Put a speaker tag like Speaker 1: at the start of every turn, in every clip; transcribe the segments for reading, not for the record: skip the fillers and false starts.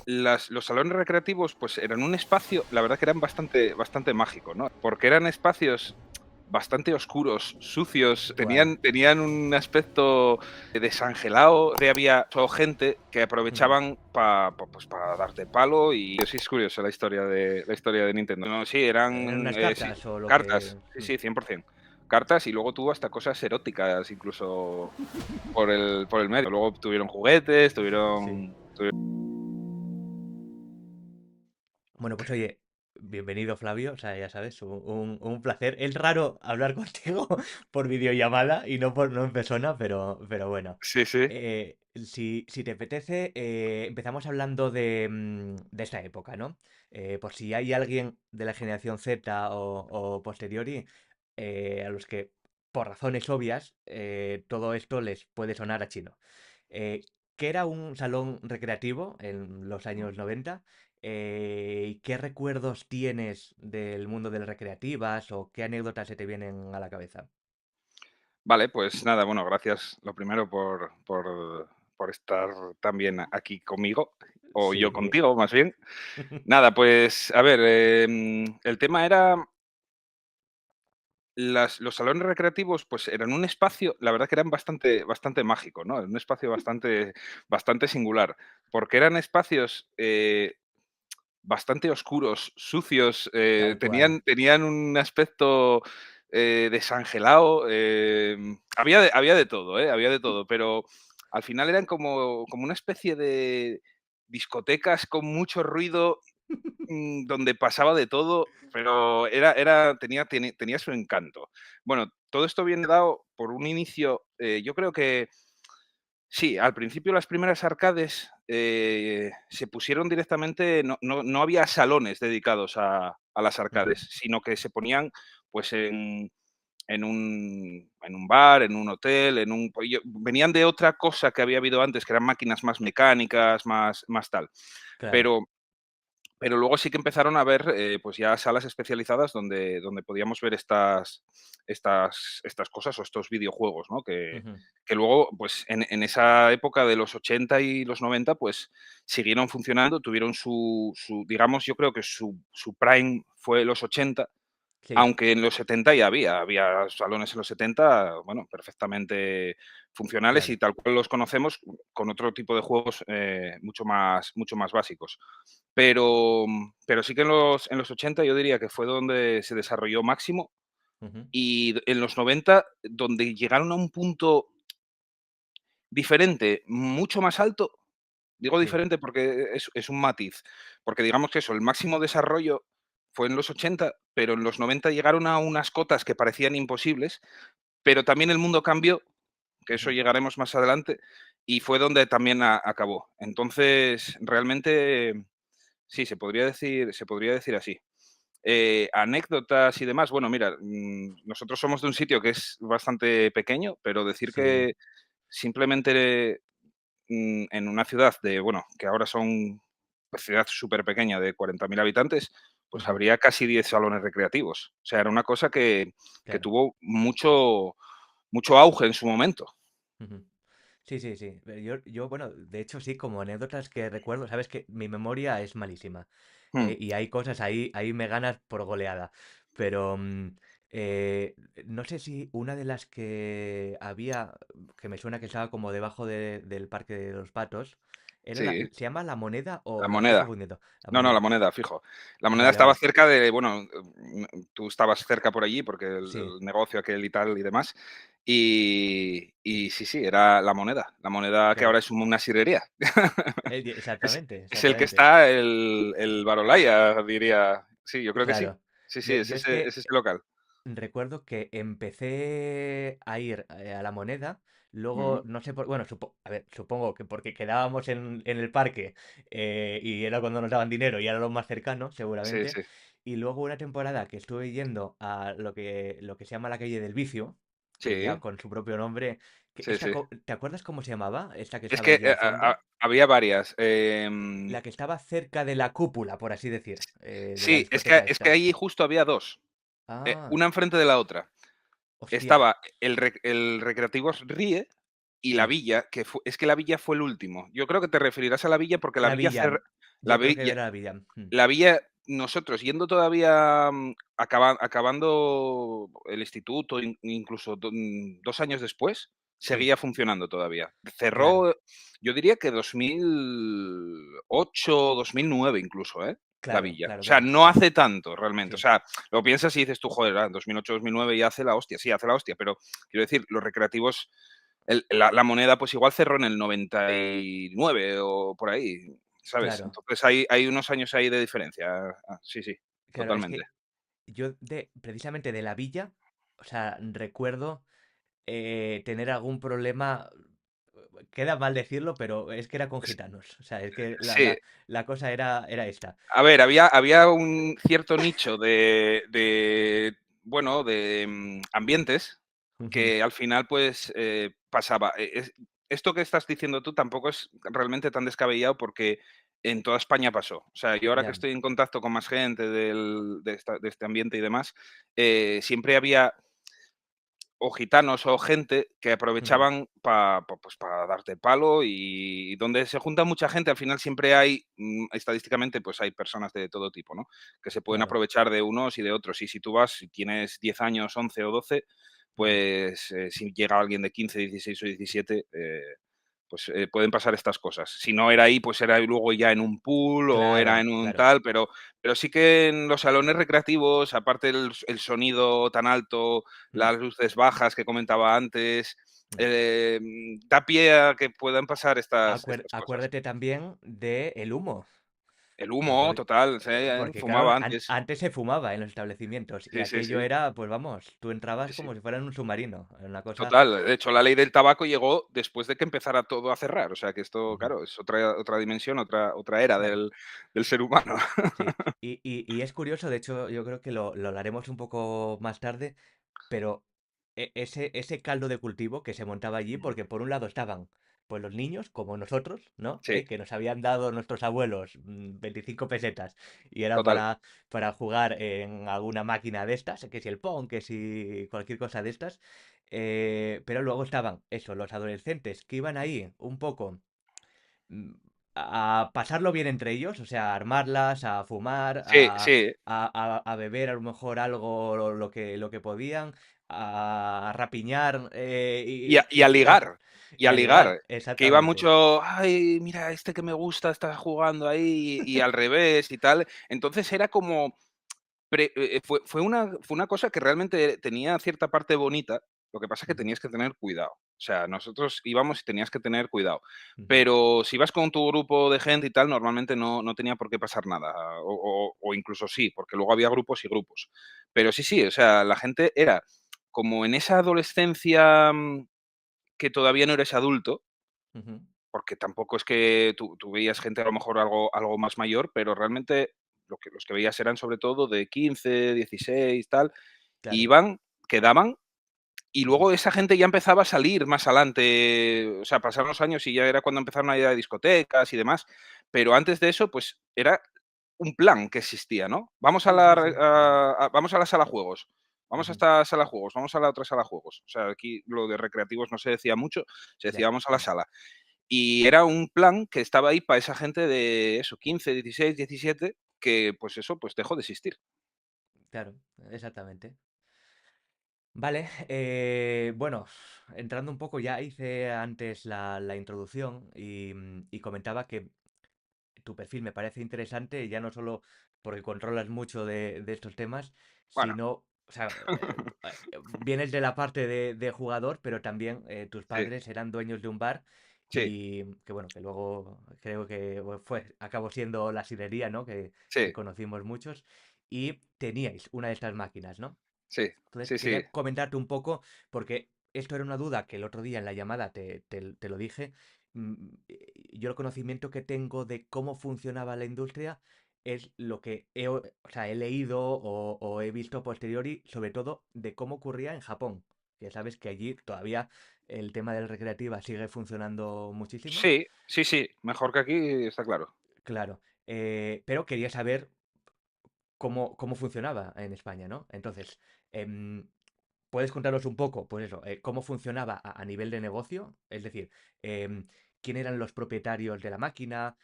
Speaker 1: Los salones recreativos, pues eran un espacio, la verdad que eran bastante mágico, ¿no? Porque eran espacios bastante oscuros, sucios,
Speaker 2: Guau.
Speaker 1: tenían un aspecto desangelado, había gente que
Speaker 2: Ujú.
Speaker 1: aprovechaban pues para darte palo y sí es curioso la historia de Nintendo. No, sí,
Speaker 2: ¿Eran
Speaker 1: eran
Speaker 2: unas
Speaker 1: sí,
Speaker 2: cartas o lo
Speaker 1: cartas,
Speaker 2: que?
Speaker 1: sí, sí, 100%. Cartas y luego tuvo hasta cosas eróticas incluso por el medio. Luego tuvieron juguetes,
Speaker 2: Sí. Bueno, pues oye, bienvenido Flavio, o sea, ya sabes, un placer. Es raro hablar contigo por videollamada y no en persona, pero bueno.
Speaker 1: Sí, sí.
Speaker 2: Si te apetece, empezamos hablando de esta época, ¿no? Por si hay alguien de la generación Z o posteriori, a los que, por razones obvias, todo esto les puede sonar a chino. Eh, ¿Qué era un salón recreativo en los años 90? ¿Y qué recuerdos tienes del mundo de las recreativas o qué anécdotas se te vienen a la cabeza?
Speaker 1: Vale, pues nada, bueno, gracias lo primero por estar también aquí conmigo, o yo
Speaker 2: Sí.
Speaker 1: contigo, más bien. Nada, pues a ver, el tema era los salones recreativos, pues eran un espacio, la verdad que eran bastante mágico, ¿no? Un espacio bastante singular, porque eran espacios bastante oscuros, sucios,
Speaker 2: Tal cual.
Speaker 1: tenían un aspecto desangelado. Había de todo, había de todo, pero al final eran como una especie de discotecas con mucho ruido, donde pasaba de todo, pero tenía su encanto. Bueno, todo esto viene dado por un inicio, yo creo que sí, al principio las primeras arcades, se pusieron directamente, no había salones dedicados a las
Speaker 2: Ujú.
Speaker 1: arcades, sino que se ponían, pues, en un bar, en un hotel, venían de otra cosa que había habido antes, que eran máquinas más mecánicas, más tal.
Speaker 2: Claro.
Speaker 1: Pero pero luego sí que empezaron a haber, pues ya salas especializadas donde podíamos ver estas cosas o estos videojuegos, ¿no? Que
Speaker 2: Ujú.
Speaker 1: que luego, pues, en esa época de los 80 y los 90, pues, siguieron funcionando, tuvieron digamos, yo creo que su prime fue los 80,
Speaker 2: Sí,
Speaker 1: aunque en los 70 ya había salones en los 70, bueno, perfectamente funcionales y
Speaker 2: claro.
Speaker 1: tal cual los conocemos, con otro tipo de juegos, mucho más básicos. Pero sí que en los 80 yo diría que fue donde se desarrolló máximo,
Speaker 2: Ujú.
Speaker 1: y en los 90 donde llegaron a un punto diferente, mucho más alto. Digo
Speaker 2: Sí.
Speaker 1: diferente porque es un matiz, porque digamos que eso, el máximo desarrollo fue en los 80, pero en los 90 llegaron a unas cotas que parecían imposibles, pero también el mundo cambió, que eso
Speaker 2: Ujú.
Speaker 1: llegaremos más adelante, y fue donde también acabó. Entonces, realmente, sí, se podría decir así. Anécdotas y demás, bueno, mira, nosotros somos de un sitio que es bastante pequeño, pero decir
Speaker 2: Sí.
Speaker 1: que simplemente en una ciudad bueno, que ahora son pues, ciudad súper pequeña de 40.000 habitantes, pues
Speaker 2: Ujú.
Speaker 1: habría casi 10 salones recreativos. O sea, era una cosa que
Speaker 2: Claro.
Speaker 1: tuvo mucho auge en su momento.
Speaker 2: Ujú. Sí, sí, sí. Bueno, de hecho, sí, como anécdotas que recuerdo, sabes que mi memoria es malísima.
Speaker 1: Mm,
Speaker 2: Y hay cosas ahí me ganas por goleada. Pero no sé si una de las que había, que me suena que estaba como debajo del Parque de los Patos,
Speaker 1: sí,
Speaker 2: ¿se llama La Moneda o
Speaker 1: la
Speaker 2: me estoy
Speaker 1: moneda.
Speaker 2: confundiendo? La
Speaker 1: No, no, la
Speaker 2: Moneda.
Speaker 1: moneda, fijo. La moneda
Speaker 2: Vale,
Speaker 1: estaba
Speaker 2: vale.
Speaker 1: cerca de, bueno, tú estabas cerca por allí porque
Speaker 2: Sí,
Speaker 1: el negocio aquel y tal y demás. Y sí, sí, era la moneda que
Speaker 2: claro.
Speaker 1: ahora es una sidrería. Es,
Speaker 2: Exactamente,
Speaker 1: es el que
Speaker 2: exactamente.
Speaker 1: está el Barolaya, diría. Sí, yo creo que sí.
Speaker 2: Claro.
Speaker 1: Sí, sí,
Speaker 2: Yo,
Speaker 1: es
Speaker 2: yo es
Speaker 1: ese,
Speaker 2: que
Speaker 1: es ese local.
Speaker 2: recuerdo que empecé a ir a la Moneda, luego
Speaker 1: Ujú.
Speaker 2: no sé bueno, a ver, supongo que porque quedábamos en el parque y era cuando nos daban dinero y era lo más cercano,
Speaker 1: Sí,
Speaker 2: seguramente.
Speaker 1: sí,
Speaker 2: Y luego una temporada que estuve yendo a lo que se llama la calle del Vicio, que ya
Speaker 1: sí,
Speaker 2: con su propio nombre,
Speaker 1: sí, sí.
Speaker 2: ¿te acuerdas cómo se llamaba? Esta que
Speaker 1: Es
Speaker 2: estaba
Speaker 1: que
Speaker 2: allí al fondo.
Speaker 1: había varias.
Speaker 2: La que estaba cerca de la cúpula, por así decir, de la
Speaker 1: Sí, es que,
Speaker 2: discoteca
Speaker 1: es que
Speaker 2: esta.
Speaker 1: ahí justo había dos,
Speaker 2: Ah,
Speaker 1: una enfrente de la otra.
Speaker 2: hostia,
Speaker 1: Estaba el Recreativos Ríe y la
Speaker 2: sí.
Speaker 1: Villa, es que la Villa fue el último. Yo creo que te referirás a la Villa porque la
Speaker 2: La
Speaker 1: Villa
Speaker 2: Villa.
Speaker 1: La
Speaker 2: Yo creo
Speaker 1: vi
Speaker 2: que era la villa.
Speaker 1: la villa nosotros yendo todavía, acabando el instituto, incluso 2 años después,
Speaker 2: Sí,
Speaker 1: seguía funcionando todavía.
Speaker 2: claro,
Speaker 1: Cerró, yo diría que 2008, 2009 incluso, la
Speaker 2: claro,
Speaker 1: villa. O
Speaker 2: claro,
Speaker 1: sea,
Speaker 2: claro.
Speaker 1: no hace tanto realmente. O
Speaker 2: Sí.
Speaker 1: sea, lo piensas y dices tú: "Joder, 2008, 2009 y hace la hostia". Sí, hace la hostia, pero quiero decir, los recreativos, la moneda, pues igual cerró en el 99 o por ahí, ¿sabes?
Speaker 2: Claro,
Speaker 1: Entonces hay unos años ahí de diferencia. Sí, sí,
Speaker 2: claro, es
Speaker 1: totalmente.
Speaker 2: que yo precisamente de la villa, o sea, recuerdo tener algún problema, queda mal decirlo, pero es que era con
Speaker 1: S
Speaker 2: gitanos, o sea, es que
Speaker 1: sí,
Speaker 2: la cosa era esta.
Speaker 1: a ver, había un cierto nicho bueno, ambientes
Speaker 2: Ujú.
Speaker 1: que al final, pues, pasaba. Esto que estás diciendo tú tampoco es realmente tan descabellado porque en toda España pasó. O sea, yo ahora que
Speaker 2: Ya,
Speaker 1: estoy en contacto con más gente de este ambiente y demás, siempre había o gitanos o gente que
Speaker 2: ujú,
Speaker 1: aprovechaban pues, para darte palo y donde se junta mucha gente, al final siempre hay, estadísticamente, pues hay personas de todo tipo, ¿no? Que se pueden
Speaker 2: claro,
Speaker 1: aprovechar de unos y de otros. Y si tú vas, si tienes 10 años, 11 o 12,
Speaker 2: ujú,
Speaker 1: pues si llega alguien de 15, 16 o 17, pues pueden pasar estas cosas. Si no era ahí, pues era luego ya en un pool o era
Speaker 2: claro,
Speaker 1: en un
Speaker 2: claro.
Speaker 1: tal, pero sí que en los salones recreativos, aparte el sonido tan alto,
Speaker 2: Mm,
Speaker 1: las luces bajas que comentaba antes,
Speaker 2: mm.
Speaker 1: da pie a que puedan pasar estas cosas.
Speaker 2: Acuérdate también de el humo.
Speaker 1: El humo total, sí,
Speaker 2: Porque claro,
Speaker 1: fumaba antes.
Speaker 2: antes se fumaba en los establecimientos y
Speaker 1: Sí, sí,
Speaker 2: aquello
Speaker 1: sí,
Speaker 2: era, pues vamos, tú entrabas
Speaker 1: sí, sí.
Speaker 2: como si fuera en un submarino, en una cosa...
Speaker 1: Total, de hecho, la ley del tabaco llegó después de que empezara todo a cerrar, o sea que esto,
Speaker 2: Ujú.
Speaker 1: claro, es otra dimensión, otra era
Speaker 2: Claro,
Speaker 1: del ser humano.
Speaker 2: sí. Y es curioso, de hecho, yo creo que lo hablaremos un poco más tarde, pero ese caldo de cultivo que se montaba allí,
Speaker 1: Ujú.
Speaker 2: porque por un lado estaban pues los niños, como nosotros, ¿no?
Speaker 1: Sí,
Speaker 2: Que nos habían dado nuestros abuelos 25 pesetas y era
Speaker 1: total.
Speaker 2: para jugar en alguna máquina de estas, que si el Pong, que si cualquier cosa de estas. Pero luego estaban eso, los adolescentes que iban ahí un poco mm, a pasarlo bien entre ellos, o sea, a armarlas, a fumar,
Speaker 1: Sí, sí,
Speaker 2: a beber a lo mejor algo lo que podían, a rapiñar
Speaker 1: y a ligar, y
Speaker 2: y
Speaker 1: a
Speaker 2: a ligar,
Speaker 1: ligar, que iba
Speaker 2: exactamente.
Speaker 1: mucho: "Ay, mira, este que me gusta está jugando ahí", y al revés y tal. Entonces era como fue una cosa que realmente tenía cierta parte bonita, lo que pasa es que
Speaker 2: Ujú,
Speaker 1: tenías que tener cuidado. O sea, nosotros íbamos y tenías que tener cuidado.
Speaker 2: ujú,
Speaker 1: Pero si vas con tu grupo de gente y tal, normalmente no tenía por qué pasar nada, o incluso sí, porque luego había grupos y grupos. Pero sí, sí, o sea, la gente era como en esa adolescencia, que todavía no eres adulto,
Speaker 2: ujú,
Speaker 1: porque tampoco es que tú veías gente a lo mejor algo más mayor, pero realmente los que veías eran sobre todo de 15, 16, tal,
Speaker 2: claro.
Speaker 1: iban, quedaban, y
Speaker 2: Ujú,
Speaker 1: luego esa gente ya empezaba a salir más adelante, o sea, pasaron los años y ya era cuando empezaron a ir a discotecas y demás, pero antes de eso, pues era un plan que existía, ¿no? Vamos a
Speaker 2: sí,
Speaker 1: la
Speaker 2: sí,
Speaker 1: re
Speaker 2: sí.
Speaker 1: vamos a la sala de juegos, vamos a
Speaker 2: Ujú,
Speaker 1: esta sala de juegos, vamos a la otra sala de juegos. O sea, aquí lo de recreativos no se decía mucho, se decía:
Speaker 2: ya,
Speaker 1: "Vamos a la sala". Y era un plan que estaba ahí para esa gente de eso, 15, 16, 17, que, pues eso, pues dejó de existir.
Speaker 2: claro, exactamente. Vale, bueno, entrando un poco, ya hice antes la introducción y comentaba que tu perfil me parece interesante, ya no solo porque controlas mucho de estos temas,
Speaker 1: Bueno,
Speaker 2: sino, o sea, vienes de la parte de jugador, pero también tus
Speaker 1: sí,
Speaker 2: padres eran dueños de un bar
Speaker 1: sí,
Speaker 2: y que bueno, que luego creo que acabó siendo la sidrería, ¿no? Que
Speaker 1: sí,
Speaker 2: conocimos muchos y teníais una de estas máquinas, ¿no?
Speaker 1: sí,
Speaker 2: Entonces,
Speaker 1: sí, sí.
Speaker 2: quería comentarte un poco, porque esto era una duda que el otro día en la llamada te lo dije. Yo el conocimiento que tengo de cómo funcionaba la industria es lo que o sea, he leído o he visto a posteriori, sobre todo de cómo ocurría en Japón. Ya sabes que allí todavía el tema del recreativa sigue funcionando muchísimo.
Speaker 1: Sí, sí, sí, mejor que aquí, está claro.
Speaker 2: Claro, pero quería saber cómo funcionaba en España, ¿no? Entonces, em, ¿puedes contarnos un poco, pues eso, cómo funcionaba a nivel de negocio? Es decir, quién eran los propietarios de la máquina,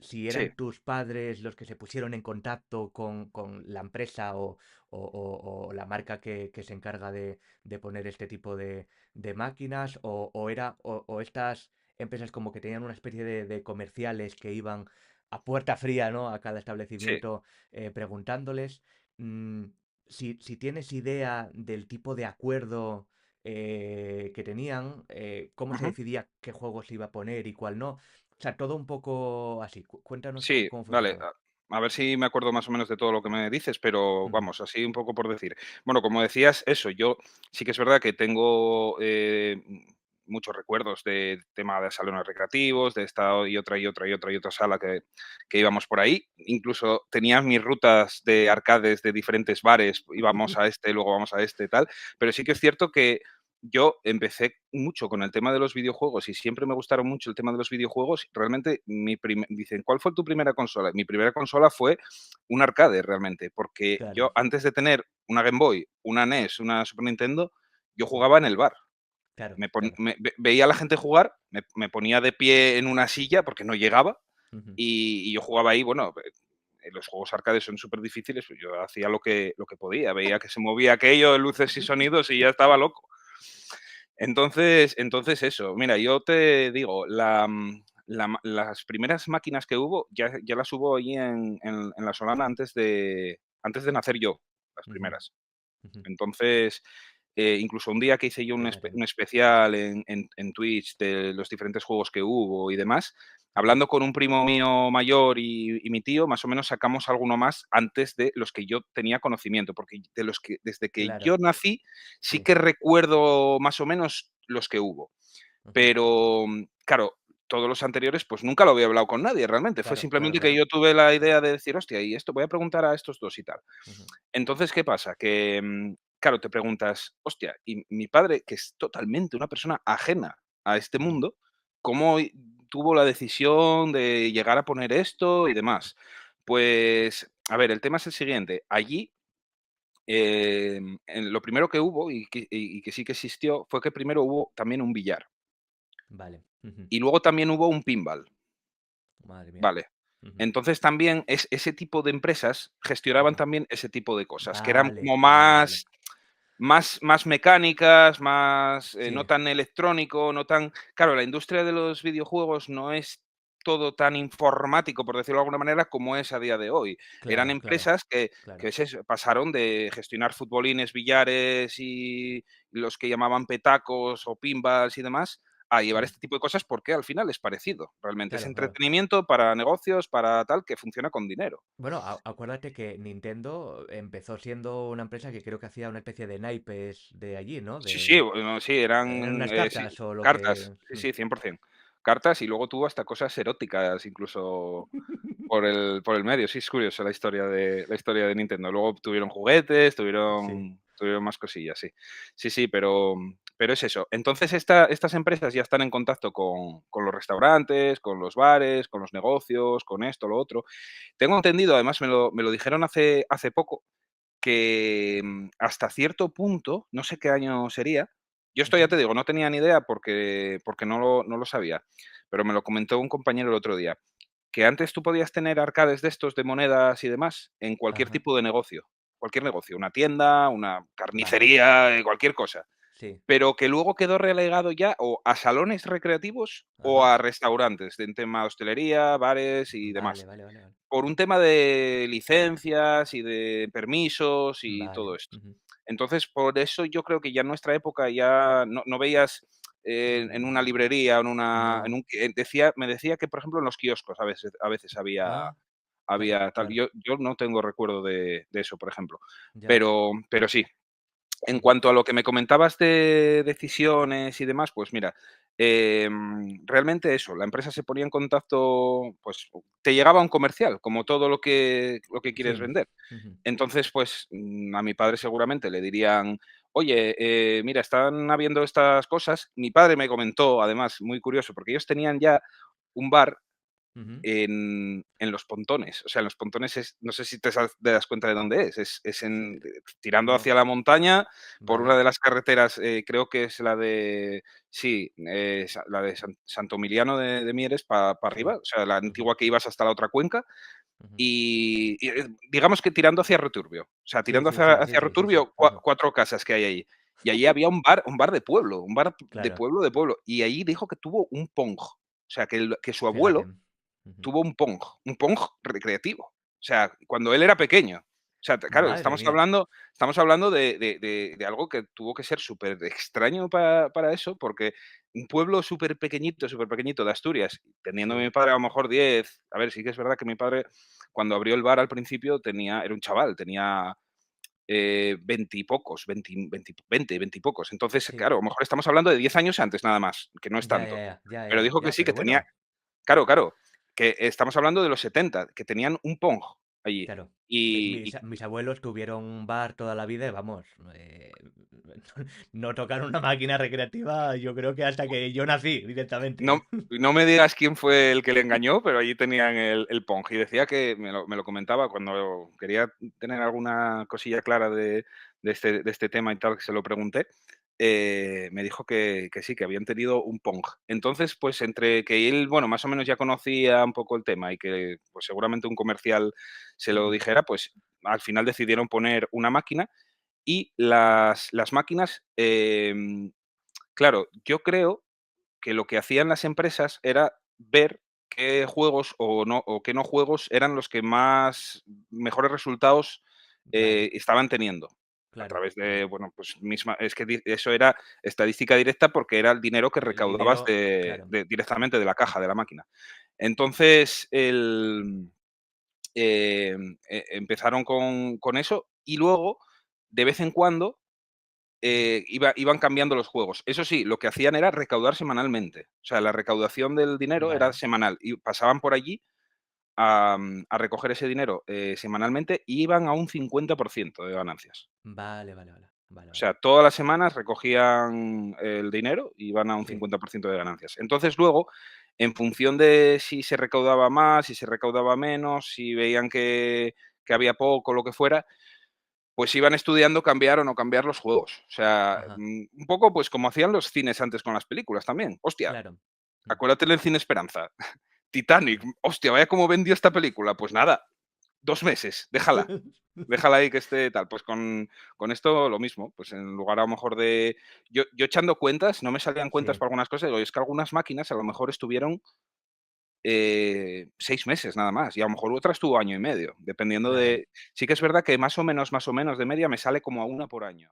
Speaker 2: si
Speaker 1: Sí,
Speaker 2: eran tus padres los que se pusieron en contacto con la empresa o la marca que se encarga de poner este tipo de máquinas, o estas empresas como que tenían una especie de comerciales que iban a puerta fría, ¿no? A cada
Speaker 1: sí,
Speaker 2: establecimiento preguntándoles. Mm, si tienes idea del tipo de acuerdo que tenían, cómo se
Speaker 1: ujú.
Speaker 2: decidía qué juegos se iba a poner y cuál no. O sea, todo un poco así. Cuéntanos
Speaker 1: Sí,
Speaker 2: cómo
Speaker 1: vale.
Speaker 2: funcionaba.
Speaker 1: A ver si me acuerdo más o menos de todo lo que me dices, pero
Speaker 2: Ujú,
Speaker 1: vamos, así un poco por decir. Bueno, como decías, eso, yo sí que es verdad que tengo muchos recuerdos de tema de salones recreativos, de esta y otra y otra y otra y otra sala que íbamos por ahí. Incluso tenía mis rutas de arcades de diferentes bares, íbamos a este, luego vamos a este, tal. Pero sí que es cierto que yo empecé mucho con el tema de los videojuegos y siempre me gustaron mucho el tema de los videojuegos. Realmente, dicen, ¿cuál fue tu primera consola? Mi primera consola fue un arcade, realmente, porque
Speaker 2: claro.
Speaker 1: yo antes de tener una Game Boy, una NES, una Super Nintendo, yo
Speaker 2: Sí,
Speaker 1: jugaba en el bar.
Speaker 2: claro, claro.
Speaker 1: Veía a la gente jugar, me ponía de pie en una silla porque no llegaba
Speaker 2: Ujú,
Speaker 1: y yo jugaba ahí, bueno, los juegos arcades son súper difíciles, pues yo hacía lo que podía, veía que se movía aquello, luces y sonidos y ya estaba loco. Entonces eso, mira, yo te digo, las primeras máquinas que hubo ya las hubo allí en La Solana antes de nacer yo, las
Speaker 2: ujú,
Speaker 1: primeras.
Speaker 2: ujú.
Speaker 1: Entonces, incluso un día que hice yo
Speaker 2: Fíjate.
Speaker 1: un especial en Twitch de los diferentes juegos que hubo y demás,
Speaker 2: Ujú,
Speaker 1: hablando con un primo mío mayor y mi tío, más o menos sacamos alguno más antes de los que yo tenía conocimiento, porque desde que
Speaker 2: claro,
Speaker 1: yo nací sí
Speaker 2: sí.
Speaker 1: que recuerdo más o menos los que hubo.
Speaker 2: Ujú,
Speaker 1: Pero, claro, todos los anteriores, pues nunca lo había hablado con nadie realmente. Fue
Speaker 2: claro, claro,
Speaker 1: simplemente que
Speaker 2: claro.
Speaker 1: yo tuve la idea de decir: "Hostia, y esto voy a preguntar a estos 2 y tal".
Speaker 2: Ujú,
Speaker 1: Entonces, ¿qué pasa? Que, claro, te preguntas: "Hostia, y mi padre, que es totalmente una persona ajena a este
Speaker 2: ujú,
Speaker 1: mundo, ¿cómo tuvo la decisión de llegar a poner esto y demás?". Pues, a ver, el tema es el siguiente. Allí, en lo primero que hubo y que sí que existió, fue que primero hubo también un billar,
Speaker 2: vale. Ujú,
Speaker 1: y luego también hubo un pinball.
Speaker 2: madre mía.
Speaker 1: Vale.
Speaker 2: Ujú,
Speaker 1: Entonces también ese tipo de empresas gestionaban
Speaker 2: ujú.
Speaker 1: también ese tipo de cosas, que eran
Speaker 2: Vale,
Speaker 1: como
Speaker 2: vale, vale.
Speaker 1: más mecánicas, más, no
Speaker 2: Sí,
Speaker 1: tan electrónico, no tan claro, la industria de los videojuegos no es todo tan informático, por decirlo de alguna manera, como es a día de hoy. Eran
Speaker 2: claro, claro,
Speaker 1: empresas que
Speaker 2: claro.
Speaker 1: es eso, pasaron de gestionar futbolines, billares y los que llamaban petacos o pinballs y demás, a llevar
Speaker 2: Ujú,
Speaker 1: este tipo de cosas, porque al final es parecido, realmente. Es
Speaker 2: claro, claro.
Speaker 1: entretenimiento para negocios, para tal, que funciona con dinero.
Speaker 2: Bueno, acuérdate que Nintendo empezó siendo una empresa que creo que hacía una especie de naipes de allí, ¿no?
Speaker 1: Sí, sí,
Speaker 2: De
Speaker 1: bueno, sí,
Speaker 2: eran
Speaker 1: eran,
Speaker 2: unas
Speaker 1: sí,
Speaker 2: cartas o lo
Speaker 1: cartas.
Speaker 2: que.
Speaker 1: Sí, sí, 100%. Cartas y luego tuvo hasta cosas eróticas incluso por el medio. Sí, es curioso la historia de Nintendo. Luego tuvieron juguetes,
Speaker 2: Sí.
Speaker 1: tuvieron más cosillas, sí. Sí, sí, pero es eso. Entonces estas empresas ya están en contacto con los restaurantes, con los bares, con los negocios, con esto, lo otro. Tengo entendido, además me lo dijeron hace poco, que, hasta cierto punto, no sé qué año sería, yo esto ya
Speaker 2: Ujú,
Speaker 1: te digo, no tenía ni idea porque no lo sabía, pero me lo comentó un compañero el otro día, que antes tú podías tener arcades de estos de monedas y demás en
Speaker 2: ajá.
Speaker 1: cualquier negocio, una tienda, una
Speaker 2: Vale.
Speaker 1: carnicería, cualquier cosa,
Speaker 2: Sí.
Speaker 1: pero que luego quedó relegado ya o a salones recreativos o
Speaker 2: Ajá.
Speaker 1: a restaurantes en tema de hostelería, bares y
Speaker 2: Vale,
Speaker 1: demás.
Speaker 2: vale, vale, vale.
Speaker 1: Por un tema de licencias y de permisos y
Speaker 2: Vale.
Speaker 1: todo esto.
Speaker 2: Ujú.
Speaker 1: Entonces, por eso yo creo que ya en nuestra época ya no veías en una
Speaker 2: Mm,
Speaker 1: librería, en una en
Speaker 2: no.
Speaker 1: un me decía que, por ejemplo, en los kioscos a veces había
Speaker 2: Ah, claro,
Speaker 1: había tal.
Speaker 2: claro.
Speaker 1: Yo no tengo recuerdo de eso, por ejemplo.
Speaker 2: Ya.
Speaker 1: Pero sí. En
Speaker 2: Ujú.
Speaker 1: cuanto a lo que me comentabas de decisiones y demás, pues mira, realmente eso, la empresa se ponía en contacto, pues te llegaba un comercial, como todo lo que quieres
Speaker 2: Sí.
Speaker 1: vender.
Speaker 2: Ujú.
Speaker 1: Entonces, pues, a mi padre seguramente le dirían: "Oye, mira, están habiendo estas cosas". Mi padre me comentó, además, muy curioso, porque ellos tenían ya un bar
Speaker 2: Ujú.
Speaker 1: en los pontones. O sea, en los pontones es, no sé si te das cuenta de dónde es
Speaker 2: Sí,
Speaker 1: tirando
Speaker 2: no.
Speaker 1: hacia la montaña por una
Speaker 2: Vale.
Speaker 1: de las carreteras, creo que es la de, sí, la de Santo Emiliano de Mieres para
Speaker 2: Sí.
Speaker 1: arriba, o sea, la
Speaker 2: Ujú,
Speaker 1: antigua que ibas hasta la otra cuenca,
Speaker 2: ujú.
Speaker 1: y digamos que tirando hacia Returbio. O sea,
Speaker 2: Sí,
Speaker 1: tirando
Speaker 2: sí, sí, sí,
Speaker 1: hacia
Speaker 2: sí, sí, sí.
Speaker 1: Returbio,
Speaker 2: Ujú.
Speaker 1: 4 casas que hay allí. Y allí había un bar de pueblo, un bar de
Speaker 2: Claro,
Speaker 1: pueblo, de pueblo. Y allí dijo que tuvo un Pong. O sea, que su
Speaker 2: fíjate.
Speaker 1: abuelo
Speaker 2: Ujú.
Speaker 1: tuvo un Pong recreativo. O sea, cuando él era pequeño. O sea, claro,
Speaker 2: Madre mía.
Speaker 1: estamos hablando de algo que tuvo que ser súper extraño para eso, porque un pueblo súper pequeñito de Asturias, teniendo mi
Speaker 2: Sí,
Speaker 1: padre a lo mejor 10, a ver, sí que es verdad que mi padre cuando abrió el bar al principio era un chaval, tenía 20 y pocos, 20 y pocos. Entonces,
Speaker 2: sí.
Speaker 1: claro, a lo mejor estamos hablando de 10 años antes nada más, que no es
Speaker 2: Ya, ya,
Speaker 1: tanto.
Speaker 2: ya, ya,
Speaker 1: Pero
Speaker 2: ya,
Speaker 1: dijo que
Speaker 2: ya,
Speaker 1: sí,
Speaker 2: pero
Speaker 1: que tenía.
Speaker 2: bueno,
Speaker 1: Claro, claro, que estamos hablando de los 70 que tenían un Pong allí.
Speaker 2: claro.
Speaker 1: Y
Speaker 2: Mis abuelos tuvieron un bar toda la vida y vamos, no tocaron una máquina recreativa, yo creo que hasta que yo nací
Speaker 1: no
Speaker 2: directamente.
Speaker 1: no me digas quién fue el que le engañó, pero allí tenían el Pong. Y decía que me lo comentaba cuando quería tener alguna cosilla clara de este tema y tal, que se lo pregunté, me dijo que sí, que habían tenido un Pong. Entonces, pues, entre que él, bueno, más o menos ya conocía un poco el tema y que, pues, seguramente un comercial se lo
Speaker 2: Ujú.
Speaker 1: dijera, pues, al final decidieron poner una máquina y las máquinas, claro, yo creo que lo que hacían las empresas era ver qué juegos o qué no juegos eran los que más mejores resultados,
Speaker 2: Vale,
Speaker 1: estaban teniendo. A
Speaker 2: claro,
Speaker 1: través de,
Speaker 2: claro.
Speaker 1: bueno, pues misma es que eso era estadística directa porque era el dinero que
Speaker 2: El
Speaker 1: recaudabas
Speaker 2: dinero, claro.
Speaker 1: directamente de la caja de la máquina. Entonces, empezaron con eso y luego, de vez en cuando,
Speaker 2: Ujú.
Speaker 1: iban cambiando los juegos. Eso sí, lo que hacían era recaudar semanalmente. O sea, la recaudación del dinero era
Speaker 2: Vale,
Speaker 1: semanal y pasaban por allí a recoger ese dinero, semanalmente y iban a un 50% de ganancias.
Speaker 2: vale, vale, vale, vale,
Speaker 1: O
Speaker 2: vale.
Speaker 1: sea, todas las semanas recogían el dinero y iban a un
Speaker 2: Sí,
Speaker 1: 50% de ganancias. Entonces, luego, en función de si se recaudaba más, si se recaudaba menos, si veían que había poco, lo que fuera, pues iban estudiando cambiar o no cambiar los juegos. O sea,
Speaker 2: ajá,
Speaker 1: un poco, pues, como hacían los cines antes con las películas también. Hostia,
Speaker 2: claro. Mm,
Speaker 1: acuérdate del Cine Esperanza. Titanic,
Speaker 2: mm.
Speaker 1: hostia, vaya cómo vendió esta película. Pues nada, 2 meses, déjala. Déjala ahí que esté tal. Pues con esto lo mismo, pues en lugar a lo mejor de yo echando cuentas, no me salían cuentas
Speaker 2: Sí,
Speaker 1: para algunas cosas, digo: "Es que algunas máquinas a lo mejor estuvieron 6 meses nada más, y a lo mejor otra estuvo año y medio, dependiendo
Speaker 2: claro.
Speaker 1: de sí que es verdad que más o menos de media me sale como a una por año.